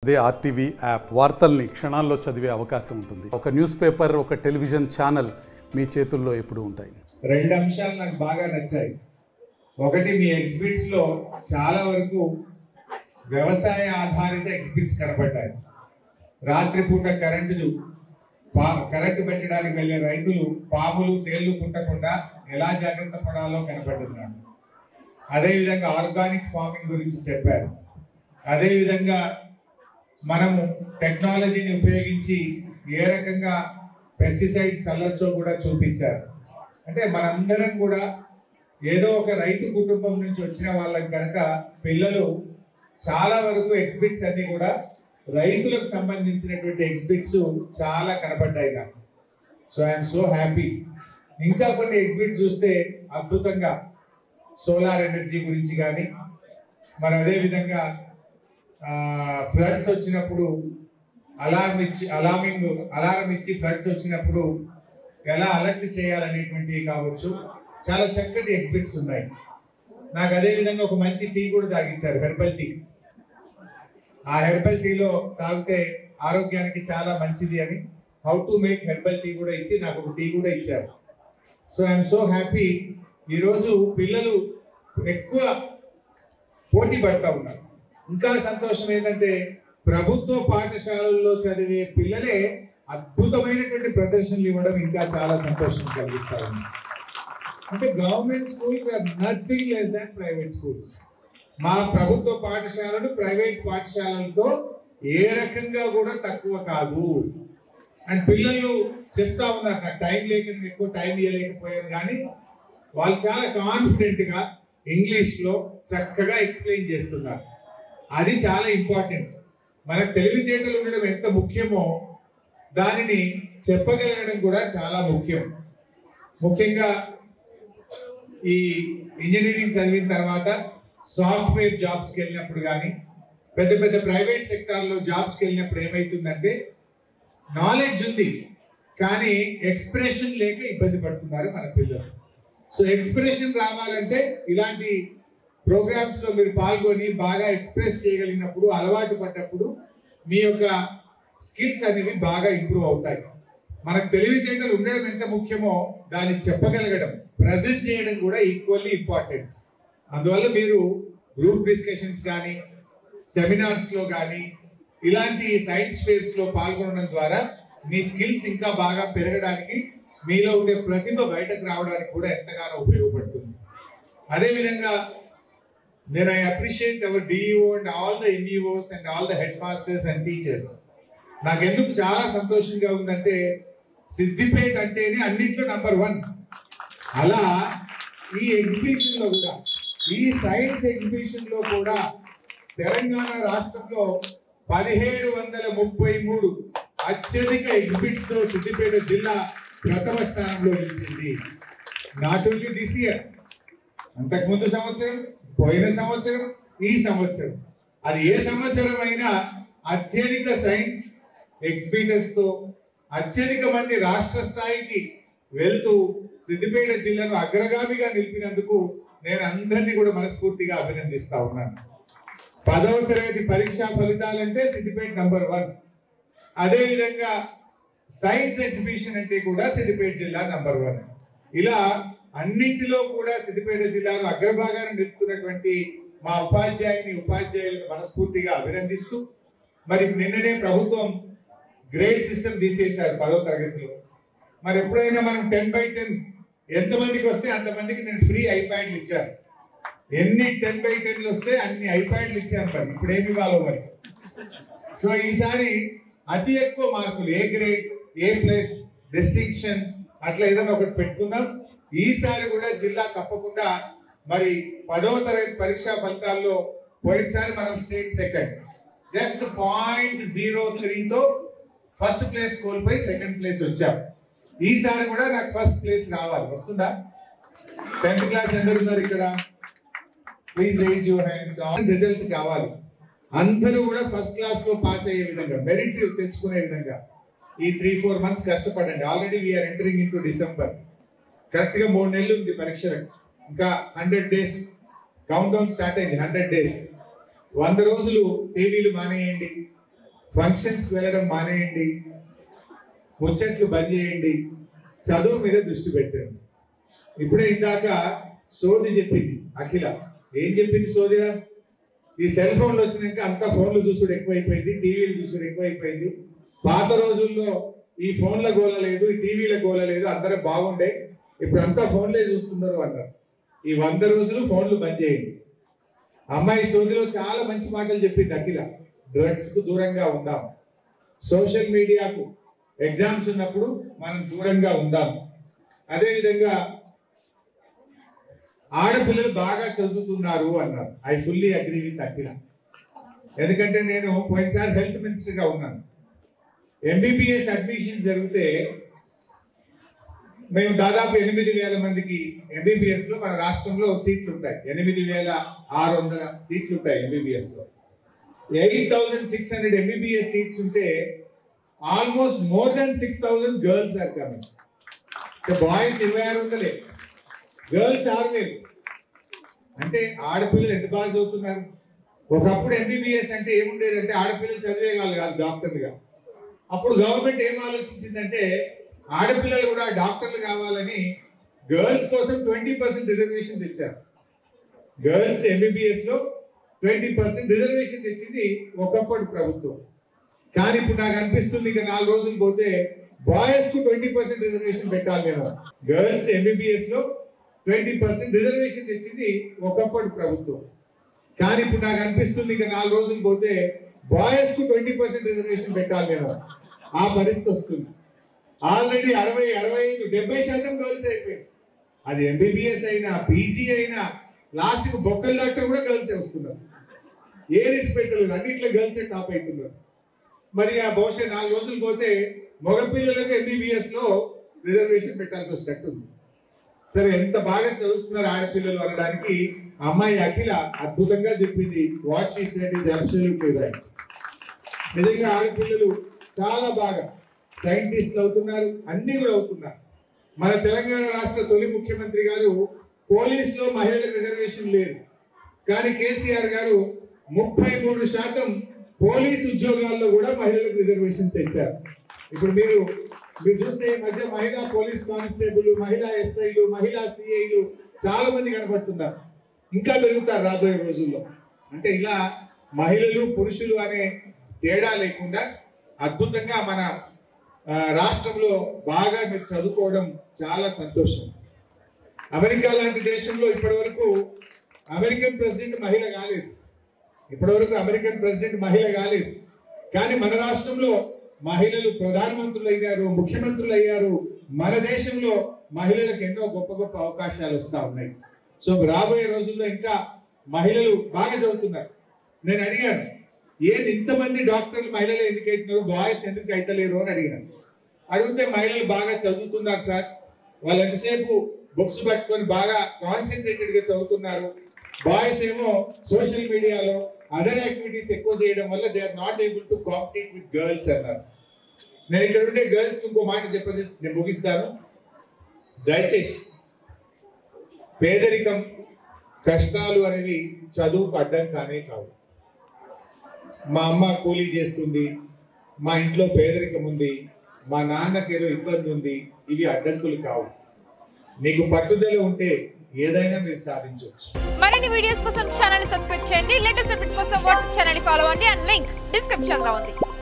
అదే RTV app వార్తల్ని క్షణాల్లో చదివే అవకాశం ఉంటుంది. ఒక న్యూస్ పేపర్, ఒక టెలివిజన్ ఛానల్ మీ చేతుల్లో ఎప్పుడూ ఉంటాయి. రెండు అంశాలు నాకు బాగా నచ్చాయి. ఒకటి, మీ ఎగ్జిబిట్స్ లో చాలా వరకు వ్యవసాయ ఆధారిత ఎగ్జిబిట్స్ కనబడ్డాయి. రాత్రిపూట కరెంటు పెట్టడానికి వెళ్ళే రైతులు పాములు తేళ్లు కుట్టకుండా ఎలా జాగ్రత్త పడాలో కనబడుతున్నాడు. అదేవిధంగా ఆర్గానిక్ ఫార్మింగ్ గురించి చెప్పారు. అదేవిధంగా మనము టెక్నాలజీని ఉపయోగించి ఏ రకంగా పెస్టిసైడ్ చల్లొచ్చో కూడా చూపించారు. అంటే మనందరం కూడా ఏదో ఒక రైతు కుటుంబం నుంచి వచ్చిన వాళ్ళకి కనుక పిల్లలు చాలా వరకు ఎగ్జిబిట్స్ అన్ని కూడా రైతులకు సంబంధించినటువంటి ఎగ్జిబిట్స్ చాలా కనబడ్డాయి నాకు. So I'm so happy. ఇంకా కొన్ని ఎగ్జిబిట్స్ చూస్తే అద్భుతంగా సోలార్ ఎనర్జీ గురించి కానీ, మరి అదేవిధంగా ఫ్లడ్స్ వచ్చినప్పుడు అలారం ఇచ్చి ఫ్లడ్స్ వచ్చినప్పుడు ఎలా అలర్ట్ చేయాలనేటువంటివి కావచ్చు, చాలా చక్కటి ఎగ్జిబిట్స్ ఉన్నాయి. నాకు అదేవిధంగా ఒక మంచి టీ కూడా తాగించారు, హెర్బల్ టీ. ఆ హెర్బల్ టీలో తాగితే ఆరోగ్యానికి చాలా మంచిది అని how to make herbal tea కూడా ఇచ్చి నాకు ఒక టీ కూడా ఇచ్చారు. So I'm so happy. ఈరోజు పిల్లలు ఎక్కువ పోటీ పడుతూ ఉన్నారు. ఇంకా సంతోషం ఏంటంటే ప్రభుత్వ పాఠశాలల్లో చదివే పిల్లలే అద్భుతమైనటువంటి ప్రదర్శనలు ఇవ్వడం ఇంకా చాలా సంతోషం కలిగిస్తా ఉంది. అంటే government schools are nothing less than private schools. మా ప్రభుత్వ పాఠశాలలు ప్రైవేట్ పాఠశాలలతో ఏ రకంగా కూడా తక్కువ కాదు. అండ్ పిల్లలు చెప్తా ఉన్నారు, నాకు టైం లేక ఎక్కువ టైం ఇవ్వలేకపోయాను, కానీ వాళ్ళు చాలా కాన్ఫిడెంట్ గా ఇంగ్లీష్ లో చక్కగా ఎక్స్ప్లెయిన్ చేస్తున్నారు. అది చాలా ఇంపార్టెంట్. మనకు తెలివితేటలు ఉండడం ఎంత ముఖ్యమో దానిని చెప్పగలగడం కూడా చాలా ముఖ్యం. ముఖ్యంగా ఈ ఇంజనీరింగ్ చదివిన తర్వాత సాఫ్ట్వేర్ జాబ్స్కి వెళ్ళినప్పుడు కానీ, పెద్ద పెద్ద ప్రైవేట్ సెక్టార్లో జాబ్స్కి వెళ్ళినప్పుడు ఏమవుతుందంటే నాలెడ్జ్ ఉంది కానీ ఎక్స్ప్రెషన్ లేక ఇబ్బంది పడుతున్నారు మన పిల్లలు. సో ఎక్స్ప్రెషన్ రావాలంటే ఇలాంటి ప్రోగ్రామ్స్ లో మీరు పాల్గొని బాగా ఎక్స్ప్రెస్ చేయగలిగినప్పుడు, అలవాటు పడ్డప్పుడు మీ యొక్క స్కిల్స్ అనేవి బాగా ఇంప్రూవ్ అవుతాయి. మనకు తెలివితేటలు ఉండడం ఎంత ముఖ్యమో దాన్ని చెప్పగలగడం, ప్రజెంట్ చేయడం కూడా ఈక్వల్లీ ఇంపార్టెంట్. అందువల్ల మీరు గ్రూప్ డిస్కషన్స్ కానీ, సెమినార్స్ లో కానీ, ఇలాంటి సైన్స్ ఫేర్స్ లో పాల్గొనడం ద్వారా మీ స్కిల్స్ ఇంకా బాగా పెరగడానికి, మీలో ఉండే ప్రతిభ బయటకు రావడానికి కూడా ఎంతగానో ఉపయోగపడుతుంది. అదేవిధంగా then I appreciate our DEO and all the NEOs and all the headmasters and teachers. నాకు ఎందుకు చాలా సంతోషంగా ఉందంటే సిద్దిపేట అంటేనే అన్నింటిలో నంబర్ 1. అలా ఈ ఎగ్జిబిషన్ లో కూడా, ఈ సైన్స్ ఎగ్జిబిషన్ లో కూడా తెలంగాణ రాష్ట్రంలో 1733 అత్యధిక ఎగ్జిబిట్స్ తో సిద్దిపేట జిల్లా ప్రథమ స్థానంలో నిలిచింది. నాట్ ఓన్లీ దిస్ ఇయర్, అంతకుముందు సంవత్సరం, పోయిన సంవత్సరం, ఈ సంవత్సరం, అది ఏ సంవత్సరం అయినా అత్యధిక సైన్స్ ఎగ్జిబిటర్స్ తో అత్యధిక మంది రాష్ట్ర స్థాయికి వెళ్తూ సిద్దిపేట జిల్లాను అగ్రగామిగా నిలిపినందుకు నేను అందరినీ కూడా మనస్ఫూర్తిగా అభినందిస్తా ఉన్నాను. 10వ తరగతి పరీక్షా ఫలితాలంటే సిద్దిపేట నంబర్ 1. అదేవిధంగా సైన్స్ ఎగ్జిబిషన్ అంటే కూడా సిద్దిపేట జిల్లా నంబర్ 1. ఇలా అన్నింటిలో కూడా సిద్దిపేట జిల్లాలో అగ్రభాగాన్ని నిలుపుతున్నటువంటి మా ఉపాధ్యాయులను మనస్ఫూర్తిగా అభినందిస్తూ, మరి నిన్ననే ప్రభుత్వం గ్రేడ్ సిస్టమ్ తీసేశారు 10వ తరగతిలో. మరి ఎప్పుడైనా మనం 10/10 ఎంతమందికి వస్తే అంతమందికి నేను ఫ్రీ ఐప్యాడ్లు ఇచ్చాను. ఎన్ని 10/10 వస్తే అన్ని ఐప్యాడ్లు ఇచ్చాను. మరి ఇప్పుడు ఏమి ఇవ్వాలో మరి. సో ఈసారి అతి ఎక్కువ మార్కులు, ఏ గ్రేడ్, A+, డిస్టింక్షన్, అట్లా ఏదైనా ఒకటి పెట్టుకుందాం. ఈసారి కూడా జిల్లా తప్పకుండా మరి 10వ తరగతి పరీక్షా ఫలితాల్లో పోయినసారి మనం స్టేట్ సెకండ్, జస్ట్ 0.03తో ఫస్ట్ ప్లేస్ కోల్పోయి సెకండ్ ప్లేస్ వచ్చాం. ఈసారి కూడా నాకు ఫస్ట్ ప్లేస్ రావాలి. వస్తుందా? 10th క్లాస్ ఎందరు ఉన్నారు ఇక్కడ? Please raise your hands. Result కావాలి. అందరూ కూడా ఫస్ట్ క్లాస్ లో పాస్ అయ్యే విధంగా, మెరిట్ తెచ్చుకునే విధంగా ఈ 3-4 months కష్టపడండి. Already we're entering into December. Correct గా 3 నెలలు ఉంది పరీక్షలకు. ఇంకా 100 days కౌంట్ డౌన్ స్టార్ట్ అయింది. 100 days, 100 రోజులు టీవీలు మానేయండి, ఫంక్షన్స్ వెళ్ళడం మానేయండి, ముచ్చట్లు బంద్ చేయండి, చదువు మీద దృష్టి పెట్టండి. ఇప్పుడే ఇందాక సోది చెప్పింది అఖిల. ఏం చెప్పింది సోదిగా? ఈ సెల్ ఫోన్లు వచ్చినాక అంతా ఫోన్లు చూసుడు ఎక్కువైపోయింది, టీవీలు చూసుడు ఎక్కువైపోయింది. పాత రోజుల్లో ఈ ఫోన్ల గోల లేదు, ఈ టీవీల గోల లేదు, అందరూ బాగుండే, ఇప్పుడు అంతా ఫోన్లే చూస్తున్నారు అన్నారు. ఈ 100 రోజులు ఫోన్లు బంద్ చేయండి. అమ్మాయి సోదిలో చాలా మంచి మాటలు చెప్పింది అఖిల. డ్రగ్స్ కు దూరంగా ఉందాం, సోషల్ మీడియాకు ఎగ్జామ్స్ ఉన్నప్పుడు మనం దూరంగా ఉందాం. అదేవిధంగా ఆడపిల్లలు బాగా చదువుతున్నారు అన్నారు. ఐ ఫుల్లీ అగ్రీ విత్ అఖిల. ఎందుకంటే నేను పోయినసారి హెల్త్ మినిస్టర్గా ఉన్నాను. ఎంబీబీఎస్ అడ్మిషన్ జరిగితే మేము దాదాపు 8,000 మందికి ఎంబీబీఎస్ లో మన రాష్ట్రంలో సీట్లు ఉంటాయి. 8,600 సీట్లు ఉంటాయి ఎంబీబీఎస్ లో. 8,600 ఎంబీబీఎస్ సీట్స్ ఉంటే almost more than 6,000 girls are coming. Boys 2,600, girls 6,000. అంటే ఆడపిల్లలు ఎంత బాగా చదువుతున్నారు. ఒకప్పుడు ఎంబీబీఎస్ అంటే ఏముండేదంటే ఆడపిల్లలు చదివేవాళ్ళు కాదు డాక్టర్లుగా. అప్పుడు గవర్నమెంట్ ఏం ఆలోచించిందంటే ఆడపిల్లలు కూడా డాక్టర్లు కావాలని గర్ల్స్ కోసం 20% రిజర్వేషన్ తెచ్చారు. గర్ల్స్ ఎంబీబీఎస్ లో 20% రిజర్వేషన్ తెచ్చింది ఒకప్పుడు ప్రభుత్వం. కానీ ఇప్పుడు నాకు అనిపిస్తుంది ఇక 4 రోజులు పోతే బాయ్స్ కు 20% రిజర్వేషన్ పెట్టాలి. నేను గర్ల్స్ ఎంబీబీఎస్ లో 20% రిజర్వేషన్ తెచ్చింది ఒకప్పుడు ప్రభుత్వం. కానీ ఇప్పుడు నాకు అనిపిస్తుంది ఇక 4 రోజులు పోతే బాయ్స్ కు 20% రిజర్వేషన్ పెట్టాలి. నేను ఆ పరిస్థితి వస్తుంది. ఆల్రెడీ 60, 65, 70% గర్ల్స్ అయిపోయింది. అది ఎంబీబీఎస్ అయినా పీజీ అయినా లాస్ట్ కు బొక్కల డాక్టర్ కూడా గర్ల్సే వస్తున్నారు. ఏ రెస్పెక్ట్ లేదు, అన్నిట్లో గర్ల్సే టాప్ అవుతున్నారు. మరి ఆ బహుశా 4 రోజులు పోతే మగపిల్లలకు ఎంబీబీఎస్ లో రిజర్వేషన్ పెట్టాల్సి వస్తుంది. సరే, ఎంత బాగా చదువుతున్నారు ఆడపిల్లలు అనడానికి అమ్మాయి అఖిల అద్భుతంగా చెప్పింది. What she said is absolutely right. నిజంగా ఆడపిల్లలు చాలా బాగా సైంటిస్టులు అవుతున్నారు, అన్ని కూడా అవుతున్నారు. మన తెలంగాణ రాష్ట్ర తొలి ముఖ్యమంత్రి గారు పోలీసులో మహిళలకు రిజర్వేషన్ లేదు, కానీ కేసీఆర్ గారు 33% పోలీసు ఉద్యోగాల్లో కూడా మహిళలకు రిజర్వేషన్ తెచ్చారు. ఇప్పుడు మీరు చూస్తే ఈ మధ్య మహిళా పోలీస్ కానిస్టేబుల్, మహిళా ఎస్ఐలు, మహిళా సిఐలు చాలా మంది కనబడుతున్నారు. ఇంకా పెరుగుతారు రాబోయే రోజుల్లో. అంటే ఇలా మహిళలు పురుషులు అనే తేడా లేకుండా అద్భుతంగా మన రాష్ట్రంలో బాగా మీరు చదువుకోవడం చాలా సంతోషం. అమెరికా లాంటి దేశంలో ఇప్పటి వరకు అమెరికన్ ప్రెసిడెంట్ మహిళ కాలేదు. కానీ మన రాష్ట్రంలో మహిళలు ప్రధానమంత్రులు అయ్యారు, ముఖ్యమంత్రులు అయ్యారు. మన దేశంలో మహిళలకు ఎన్నో గొప్ప గొప్ప అవకాశాలు వస్తూ ఉన్నాయి. సో రాబోయే రోజుల్లో ఇంకా మహిళలు బాగా చదువుతున్నారు. నేను అడిగాను, ఏంది ఇంతమంది డాక్టర్లు మహిళలు ఎందుకు అవుతున్నారు, బాయ్స్ ఎందుకు అవుతలేరు అని అడిగినాను. అడిగితే మహిళలు బాగా చదువుతున్నారు సార్, వాళ్ళు ఎంతసేపు బుక్స్ పట్టుకొని బాగా కాన్సన్ట్రేటెడ్ గా చదువుతున్నారు. బాయ్స్ ఏమో సోషల్ మీడియాలో అదర్ యాక్టివిటీస్ ఎక్కువ చేయడం వల్ల they are not able to compete with girls అన్నారు. నేను ఇక్కడ ఉండే గర్ల్స్ ఇంకో మాట చెప్పేది నేను ముగిస్తాను. దయచేసి పేదరికం, కష్టాలు అనేవి చదువుకు అడ్డం కానే కావు. మా అమ్మ కూలీ చేస్తుంది, మా ఇంట్లో పేదరికం ఉంది, మా నాన్నకి ఏదో ఇబ్బంది ఉంది, ఇవి అడ్డంకులు కావు. నీకు పట్టుదల ఉంటే ఏదైనా మీరు సాధించవచ్చు. మరిన్ని వీడియోస్ కోసం ఛానల్ ని సబ్స్క్రైబ్ చేయండి. లేటెస్ట్ అప్డేట్స్ కోసం వాట్సాప్ ఛానల్ ని ఫాలో అవ్వండి. అండ్ లింక్ డిస్క్రిప్షన్ లో ఉంది.